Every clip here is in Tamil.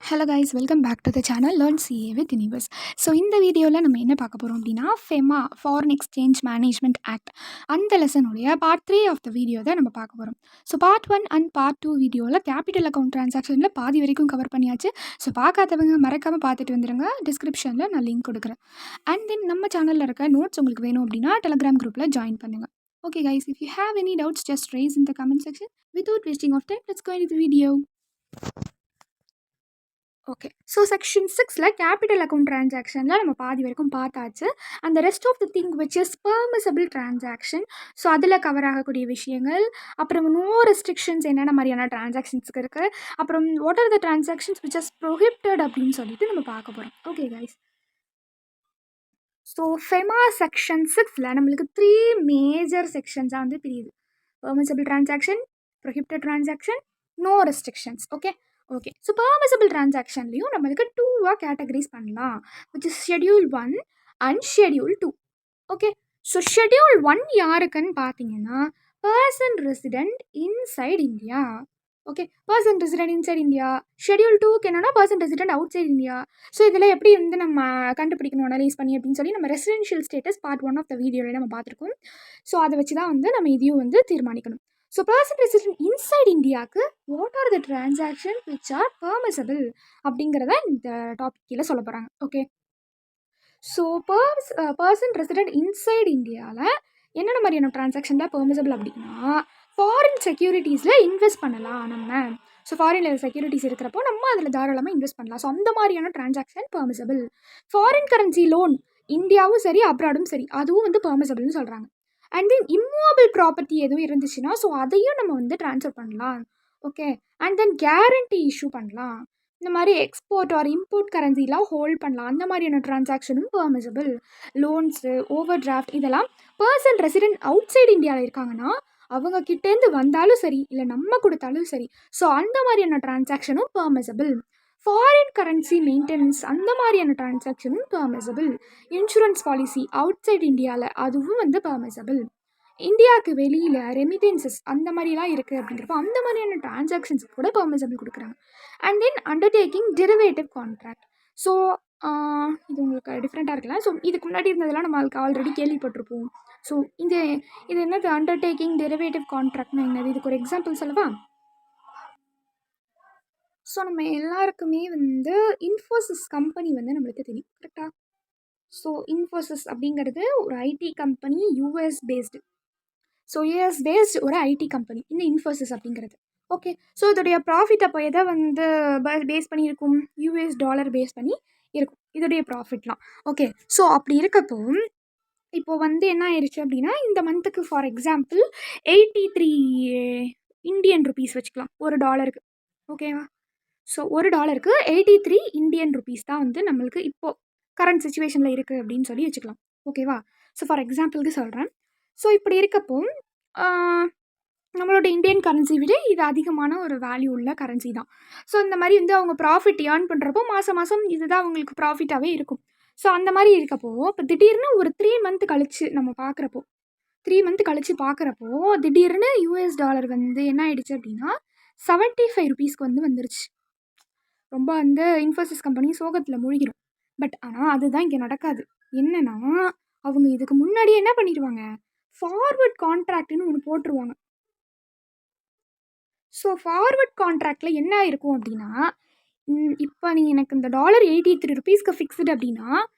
Hello guys, welcome back to the channel learn CA with universe. So இந்த வீடியோவில் நம்ம என்ன பார்க்க போகிறோம் அப்படின்னா, FEMA foreign exchange management act அந்த லெசனுடைய பார்ட் 3 ஆஃப் த வீடியோ தான் நம்ம பார்க்க போகிறோம். ஸோ பார்ட் 1 அண்ட் பார்ட் 2 வீடியோவில் கேபிட்டல் அக்கௌண்ட் ட்ரான்சாக்ஷனில் பாதி வரைக்கும் கவர் பண்ணியாச்சு. ஸோ பார்க்காதவங்க மறக்காமல் பார்த்துட்டு வந்துடுங்க. டிஸ்கிரிப்ஷனில் நான் லிங்க் கொடுக்குறேன். அண்ட் தென் நம்ம சேனலில் இருக்க நோட்ஸ் உங்களுக்கு வேணும் அப்படின்னா டெலகிராம் குரூப்பில் ஜாயின் பண்ணுங்கள். Okay guys, if you have any doubts just raise in the comment section. Without wasting of time, let's go into the video. Okay, so section 6ல் கேபிட்டல் அக்கௌண்ட் ட்ரான்சாக்ஷனில் நம்ம பாதி வரைக்கும் பார்த்தாச்சு. அந்த rest of the thing which is permissible transaction. So அதில் கவர் ஆகக்கூடிய விஷயங்கள், அப்புறம் நோ ரெஸ்ட்ரிக்ஷன்ஸ் என்னென்ன மாதிரியான ட்ரான்சாக்ஷன்ஸ்க்கு இருக்குது, அப்புறம் what are the transactions which is prohibited அப்படின்னு சொல்லிட்டு நம்ம பார்க்க போகிறோம். Okay guys, so FEMA section 6ல் நம்மளுக்கு 3 மேஜர் செக்ஷன்ஸாக வந்து பிரியுது. Permissible transaction, prohibited transaction, no restrictions. Okay, so permissible ட்ரான்சாக்ஷன்லையும் நம்மளுக்கு 2வாக கேட்டகரிஸ் பண்ணலாம், which is schedule 1 and schedule 2. Okay, so schedule 1 யாருக்குன்னு பார்த்தீங்கன்னா person resident inside India. Okay, person resident inside India. Schedule 2க்கு என்னன்னா person resident outside India. So இதில் எப்படி வந்து நம்ம கண்டுபிடிக்கணும் அனலைஸ் பண்ணி அப்படின்னு சொல்லி நம்ம residential status part 1 of the வீடியோவில் நம்ம பார்த்துருக்கோம். ஸோ அதை வச்சு தான் வந்து நம்ம இதையும் வந்து தீர்மானிக்கணும். ஸோ பர்சன் ரெசிடென்ட் இன்சைட் இந்தியாவுக்கு what are the transaction which are permissible அப்படிங்கிறத இந்த டாபிக் கீழே சொல்ல போகிறாங்க. Okay, so person resident inside இந்தியாவில் என்னென்ன மாதிரியான ட்ரான்சாக்ஷன் தான் பெர்மிசபிள் அப்படின்னா, ஃபாரின் செக்யூரிட்டிஸில் இன்வெஸ்ட் பண்ணலாம் நம்ம. ஸோ ஃபாரினில் செக்யூரிட்டிஸ் இருக்கிறப்போ நம்ம அதில் தாராளமாக இன்வெஸ்ட் பண்ணலாம். ஸோ அந்த மாதிரியான transaction permissible. Foreign currency loan இந்தியாவும் சரி அப்ராடும் சரி அதுவும் வந்து பெர்மிசபிள்னு சொல்கிறாங்க. அண்ட் தென் இம்மூவபிள் ப்ராப்பர்ட்டி எதுவும் இருந்துச்சுன்னா ஸோ அதையும் நம்ம வந்து ட்ரான்ஸ்ஃபர் பண்ணலாம். Okay, and then guarantee issue பண்ணலாம். இந்த மாதிரி எக்ஸ்போர்ட் ஆர் இம்போர்ட் கரன்சிலாம் ஹோல்ட் பண்ணலாம். அந்த மாதிரியான ட்ரான்சாக்ஷனும் பெர்மிசபிள். லோன்ஸு, ஓவர் டிராஃப்ட் இதெல்லாம் பர்சன் ரெசிடென்ட் அவுட் சைடு இந்தியாவில் இருக்காங்கன்னா அவங்க கிட்டேருந்து வந்தாலும் சரி இல்லை நம்ம கொடுத்தாலும் சரி ஸோ அந்த மாதிரியான ட்ரான்சாக்ஷனும் பெர்மிசபிள். ஃபாரின் கரன்சி மெயின்டெனன்ஸ் அந்த மாதிரியான ட்ரான்சாக்ஷனும் permissible. Insurance policy outside இந்தியாவில் அதுவும் வந்து பெர்மிசபிள். இந்தியாவுக்கு வெளியில் ரெமிட்டன்சஸ் அந்த மாதிரிலாம் இருக்குது அப்படிங்கிறப்போ அந்த மாதிரியான ட்ரான்சாக்ஷன்ஸுக்கு கூட பெர்மிசபிள் கொடுக்குறாங்க. And then undertaking derivative contract. So இது உங்களுக்கு டிஃப்ரெண்ட்டாக இருக்கலாம். ஸோ இதுக்கு முன்னாடி இருந்ததெல்லாம் நம்ம ஆல்ரெடி கேள்விப்பட்டிருப்போம். ஸோ இது என்னது அண்டர்டேக்கிங் டெரிவேட்டிவ் கான்ட்ராக்ட்னா என்னது, இதுக்கு ஒரு எக்ஸாம்பிள் சொல்லவா? ஸோ நம்ம எல்லாருக்குமே வந்து இன்ஃபோசிஸ் கம்பெனி வந்து நம்மளுக்கு தெரியும், கரெக்டாக? ஸோ இன்ஃபோசிஸ் அப்படிங்கிறது ஒரு IT company, US based. So US based ஒரு ஐடி கம்பெனி இந்த இன்ஃபோசிஸ் அப்படிங்கிறது. ஓகே, ஸோ இதோடைய ப்ராஃபிட் அப்போ எதை வந்து பேஸ் பண்ணி இருக்கும்? யூஎஸ் டாலர் பேஸ் பண்ணி இருக்கும் இதோடைய ப்ராஃபிட்லாம். ஓகே, ஸோ அப்படி இருக்கப்போ இப்போது வந்து என்ன ஆயிடுச்சு அப்படின்னா இந்த மந்த்துக்கு ஃபார் எக்ஸாம்பிள் 83 இந்தியன் ருபீஸ் வச்சுக்கலாம் ஒரு டாலருக்கு. ஓகேவா? ஸோ ஒரு டாலருக்கு 83 இந்தியன் ருபீஸ் தான் வந்து நம்மளுக்கு இப்போது கரண்ட் சுச்சுவேஷனில் இருக்குது அப்படின்னு சொல்லி வச்சுக்கலாம். ஓகேவா? ஸோ ஃபார் எக்ஸாம்பிளுக்கு சொல்கிறேன். ஸோ இப்படி இருக்கப்போ நம்மளோட இந்தியன் கரன்சி விட இது அதிகமான ஒரு வேல்யூ உள்ள கரன்சி தான். ஸோ இந்த மாதிரி வந்து அவங்க ப்ராஃபிட் ஏர்ன் பண்ணுறப்போ மாதம் இதுதான் அவங்களுக்கு ப்ராஃபிட்டாகவே இருக்கும். ஸோ அந்த மாதிரி இருக்கப்போ இப்போ திடீர்னு ஒரு 3 மந்த் கழித்து நம்ம பார்க்குறப்போ 3 மந்த் கழித்து பார்க்குறப்போ திடீர்னு யூஎஸ் டாலர் வந்து என்ன ஆயிடுச்சு அப்படின்னா 75 ருபீஸ்க்கு வந்து வந்துருச்சு. ரொம்ப வந்து இன்ஃபோசிஸ் கம்பெனி சோகத்தில் மூழ்கிடும். பட் ஆனால் அதுதான் இங்கே நடக்காது. என்னென்னா அவங்க இதுக்கு முன்னாடியே என்ன பண்ணிடுவாங்க, ஃபார்வர்ட் கான்ட்ராக்ட்னு ஒன்று போட்டுருவாங்க. ஸோ ஃபார்வர்ட் கான்ட்ராக்டில் என்ன இருக்கும் அப்படின்னா, இப்போ நீங்கள் எனக்கு இந்த டாலர் 83 ருபீஸ்க்கு ஃபிக்ஸ்டு அப்படின்னா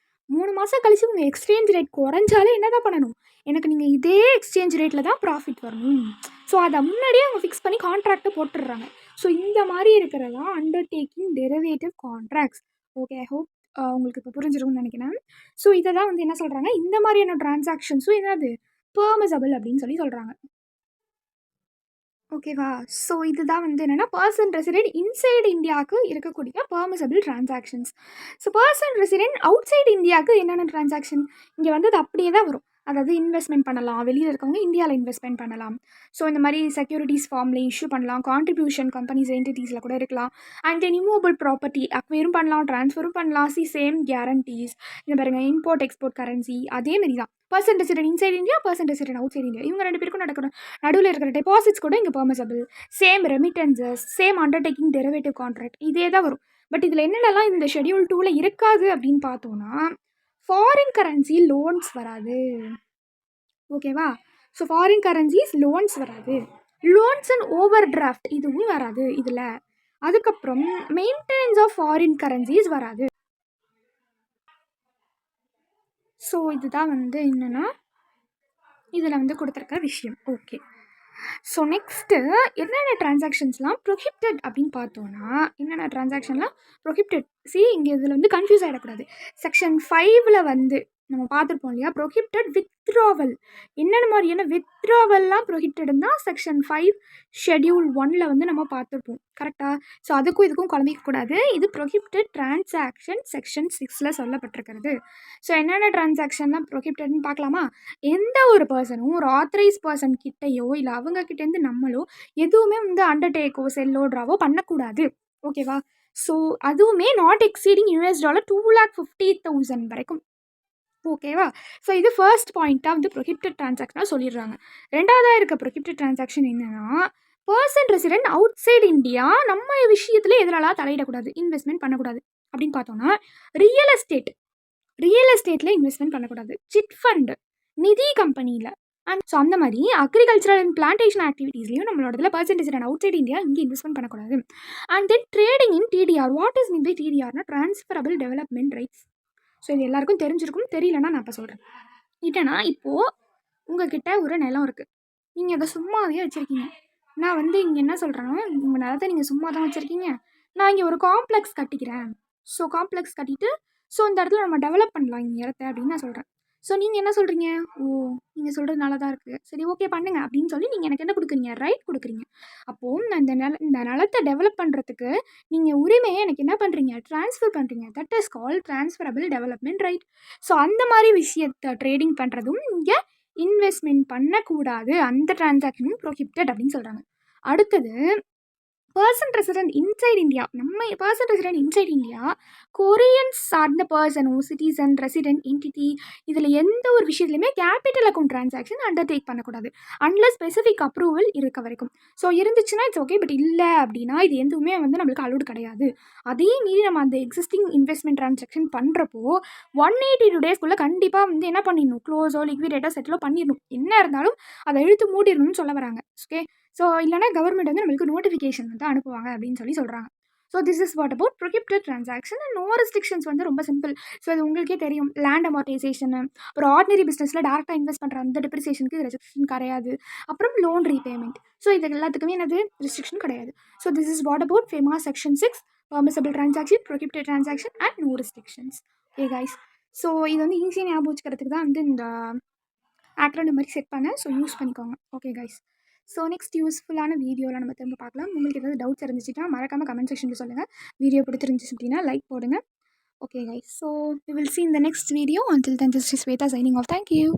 3 மாதம் கழிச்சு உங்கள் எக்ஸ்சேஞ்ச் ரேட் குறைஞ்சாலே என்ன தான் பண்ணணும், எனக்கு நீங்கள் இதே எக்ஸ்சேஞ்ச் ரேட்டில் தான் ப்ராஃபிட் வரணும். ஸோ அதை முன்னாடியே அவங்க ஃபிக்ஸ் பண்ணி கான்ட்ராக்டை போட்டுடுறாங்க. ஸோ இந்த மாதிரி இருக்கிறதா undertaking derivative contracts. Okay, I hope உங்களுக்கு இப்போ புரிஞ்சிருக்கும்னு நினைக்கிறேன். ஸோ இதை தான் வந்து என்ன சொல்கிறாங்க, இந்த மாதிரியான ட்ரான்சாக்ஷன்ஸும் என்னது பெர்மிசபிள் அப்படின்னு சொல்லி சொல்கிறாங்க. ஓகேவா? ஸோ இதுதான் வந்து என்னென்னா பர்சன் ரெசிடென்ட் இன்சைடு இந்தியாவுக்கு இருக்கக்கூடிய permissible transactions. So person resident out side இந்தியாவுக்கு என்னென்ன ட்ரான்சாக்ஷன் இங்கே வந்து அது அப்படியே தான் வரும். அதாவது இன்வெஸ்ட்மெண்ட் பண்ணலாம், வெளியில் இருக்கவங்க இந்தியாவில் இன்வெஸ்ட்மெண்ட் பண்ணலாம். ஸோ இந்த மாதிரி செக்யூரிட்டிஸ் ஃபார்மில் இஷ்யூ பண்ணலாம், கான்ட்ரிபியூஷன் கம்பெனிஸ் என்டிட்டிஸில் கூட இருக்கலாம். அண்ட் தென் இமூவபிள் ப்ராப்பர்ட்டி அக்வயரும் பண்ணலாம், ட்ரான்ஸ்ஃபரும் பண்ணலாம். Same guarantees. இந்த பாருங்க, இம்போர்ட் எக்ஸ்போர்ட் கரன்சி அதேமாரி தான். Person resident inside India, person resident outside India, இவங்க 2 பேருக்கும் நடுவில் இருக்கிற டெபாசிட்ஸ் கூட இங்கே permissible. Same remittances, same undertaking derivative contract இதே தான் வரும். பட் இதில் என்னென்னலாம் இந்த ஷெட்யூல் 2ல் இருக்காது அப்படின்னு பார்த்தோன்னா, ஃபாரின் கரன்சி லோன்ஸ் வராது. ஓகேவா? ஸோ ஃபாரின் கரன்சிஸ் லோன்ஸ் வராது. லோன்ஸ் அண்ட் ஓவர் டிராஃப்ட் இதுவும் வராது இதில். அதுக்கப்புறம் மெயின்டெனன்ஸ் ஆஃப் ஃபாரின் கரன்சிஸ் வராது. ஸோ இதுதான் என்னென்னா இதில் கொடுத்துருக்க விஷயம். ஓகே. ஸோ நெக்ஸ்ட்டு என்னென்ன ட்ரான்சாக்ஷன்ஸ்லாம் ப்ரொஹிபிட்டட் அப்படின்னு பார்த்தோன்னா, என்னென்ன ட்ரான்சாக்ஷன்லாம் ப்ரொஹிபிட்டட். இங்கே இதில் கன்ஃபியூஸ் ஆகிடக்கூடாது. செக்ஷன் 5ல் நம்ம பார்த்துருப்போம் இல்லையா, ப்ரொஹிபிட்டட் வித்ட்ராவல். என்னென்ன மாதிரியான வித்ட்ராவல்லாம் ப்ரொஹிபிட்டட்னு தான் செக்ஷன் 5 ஷெட்யூல் 1ல் நம்ம பார்த்துருப்போம். கரெக்டாக? ஸோ அதுக்கும் இதுக்கும் குழம்பிக்கக்கூடாது. இது ப்ரொஹிபிட்டட் ட்ரான்சாக்ஷன் செக்ஷன் 6ல் சொல்லப்பட்டிருக்கிறது. ஸோ என்னென்ன ட்ரான்சாக்ஷன்லாம் ப்ரொஹிபிட்டட்னு பார்க்கலாமா? எந்த ஒரு பர்சனும் ஒரு ஆத்தரைஸ் பர்சன் கிட்டையோ இல்லை அவங்க கிட்டேருந்து நம்மளோ எதுவுமே அண்டர்டேக்கோ செல்லோ ட்ராவோ பண்ணக்கூடாது. ஓகேவா? ஸோ அதுவுமே நாட் எக்ஸீடிங் $250,000 வரைக்கும். ஓகேவா? ஸோ இது ஃபர்ஸ்ட் பாயிண்ட்டாக ப்ரொஹிபிட்டட் ட்ரான்சாக்ஷனாக சொல்லிடுறாங்க. ரெண்டாவதாக இருக்க ப்ரொஹிபிட்டட் ட்ரான்சாக்ஷன் என்னென்னா, person resident outside India நம்ம விஷயத்தில் எதிராலாம் தலையிடக்கூடாது, இன்வெஸ்ட்மெண்ட் பண்ணக்கூடாது. அப்படின்னு பார்த்தோன்னா, ரியல் எஸ்டேட்டில் இன்வெஸ்ட்மெண்ட் பண்ணக்கூடாது. சிட் ஃபண்ட், நிதி கம்பெனியில் அண்ட் ஸோ அந்த மாதிரி அக்ரிகல்ச்சரல் அண்ட் பிளான்டேஷன் ஆக்டிவிட்டீஸ்லையும் நம்மளோட இதில் person resident outside India இங்கே இன்வெஸ்ட்மெண்ட் பண்ணக்கூடாது. And then trading in TDR. What is mean by டிடிஆர்னா ட்ரான்ஸ்ஃபரபிள் டெவலப்மெண்ட் ரைட்ஸ். ஸோ இது எல்லாருக்கும் தெரிஞ்சிருக்கும். தெரியலன்னா நான் இப்போ சொல்கிறேன். என்னன்னா, இப்போது உங்ககிட்ட ஒரு நிலம் இருக்குது, நீங்கள் அதை சும்மாவே வச்சுருக்கீங்க. நான் இங்கே என்ன சொல்கிறேன்னா, உங்கள் நிலத்தை நீங்கள் சும்மா தான் வச்சுருக்கீங்க, நான் இங்கே ஒரு காம்ப்ளெக்ஸ் கட்டிக்கிறேன். ஸோ காம்ப்ளெக்ஸ் கட்டிட்டு இந்த இடத்துல நம்ம டெவலப் பண்ணலாம் இந்த இடத்த அப்படின்னு நான் சொல்கிறேன். ஸோ நீங்கள் என்ன சொல்கிறீங்க? ஓ, நீங்கள் சொல்கிறது நல்லா தான் இருக்குது, சரி ஓகே பண்ணுங்க அப்படின்னு சொல்லி நீங்கள் எனக்கு என்ன கொடுக்குறீங்க? ரைட் கொடுக்குறீங்க. அப்போது நான் இந்த நிலத்தை டெவலப் பண்ணுறதுக்கு நீங்கள் உரிமையை எனக்கு என்ன பண்ணுறீங்க? ட்ரான்ஸ்ஃபர் பண்ணுறீங்க. That is call transferable development right. So அந்த மாதிரி விஷயத்தை ட்ரேடிங் பண்ணுறதும் இங்கே இன்வெஸ்ட்மெண்ட் பண்ணக்கூடாது, அந்த ட்ரான்சாக்ஷனும் ப்ரொஹிபிட்டட் அப்படின்னு சொல்கிறாங்க. அடுத்தது பர்சன் ரெசிடென்ட் இன்சைட் இந்தியா. நம்ம person resident inside India Koreans சார்ந்த பர்சனோ சிட்டிசன் ரெசிடென்ட் என்டிட்டி இதில் எந்த ஒரு விஷயத்துலையுமே கேபிட்டல் அக்கௌண்ட் ட்ரான்சாக்ஷன் அண்டர்டேக் பண்ணக்கூடாது அன்லஸ் ஸ்பெசிஃபிக் அப்ரூவல் இருக்க வரைக்கும். ஸோ இருந்துச்சுன்னா இட்ஸ் ஓகே, பட் இல்லை அப்படின்னா இது எதுவுமே நம்மளுக்கு அலோடு கிடையாது. அதே மீறி நம்ம அந்த எக்ஸிஸ்டிங் இன்வெஸ்ட்மெண்ட் ட்ரான்சாக்ஷன் பண்ணுறப்போ 182 டேஸ்க்குள்ளே கண்டிப்பாக என்ன பண்ணிடணும்? க்ளோஸோ லிக்விடேட்டோ செட்டிலோ பண்ணிடணும். என்ன இருந்தாலும் அதை இழுத்து மூடிடணும்னு சொல்ல வராங்க. ஓகே. ஸோ இல்லைனா கவர்மெண்ட் நம்மளுக்கு நோட்டிஃபிகேஷன் அனுப்புவாங்க அப்படின்னு சொல்கிறாங்க. So this is what about prohibited transaction and no restrictions ரொம்ப சிம்பிள். ஸோ இது உங்களுக்கே தெரியும். லேண்ட் அமார்டைசேஷனு, ஒரு ஆர்டினரி பிஸ்னஸில் டேரெக்டாக இன்வெஸ்ட் பண்ணுற அந்த டெப்ரிசியேஷனுக்கு ரெஸ்ட்ரிக்ஷன் கிடையாது. அப்புறம் லோன் ரீபேமெண்ட். ஸோ இது எல்லாத்துக்குமே ரெஸ்ட்ரிக்ஷன் கிடையாது. So this is what about famous section 6 permissible transaction, prohibited transaction and no restrictions. Okay guys, so இது ஈஸியாக ஞாபகம் வச்சுக்கிறதுக்கு தான் இந்த ஆக்ரோனிம் மாதிரி செட் பண்ணேன். ஸோ யூஸ் பண்ணிக்கோங்க. ஓகே கைஸ், ஸோ நெக்ஸ்ட் யூஸ்ஃபுல்லான வீடியோவில் நம்ம திரும்ப பார்க்கலாம். உங்களுக்கு ஏதாவது டவுட்ஸ் இருந்துச்சுன்னா மறக்காமல் கமெண்ட் செக்ஷனில் சொல்லுங்கள். வீடியோ பிடிச்சிருந்துச்சு அப்படின்னா லைக் போடுங்க. Okay guys, so we will see in the next video. Until then, this is Shweta signing off. Thank you.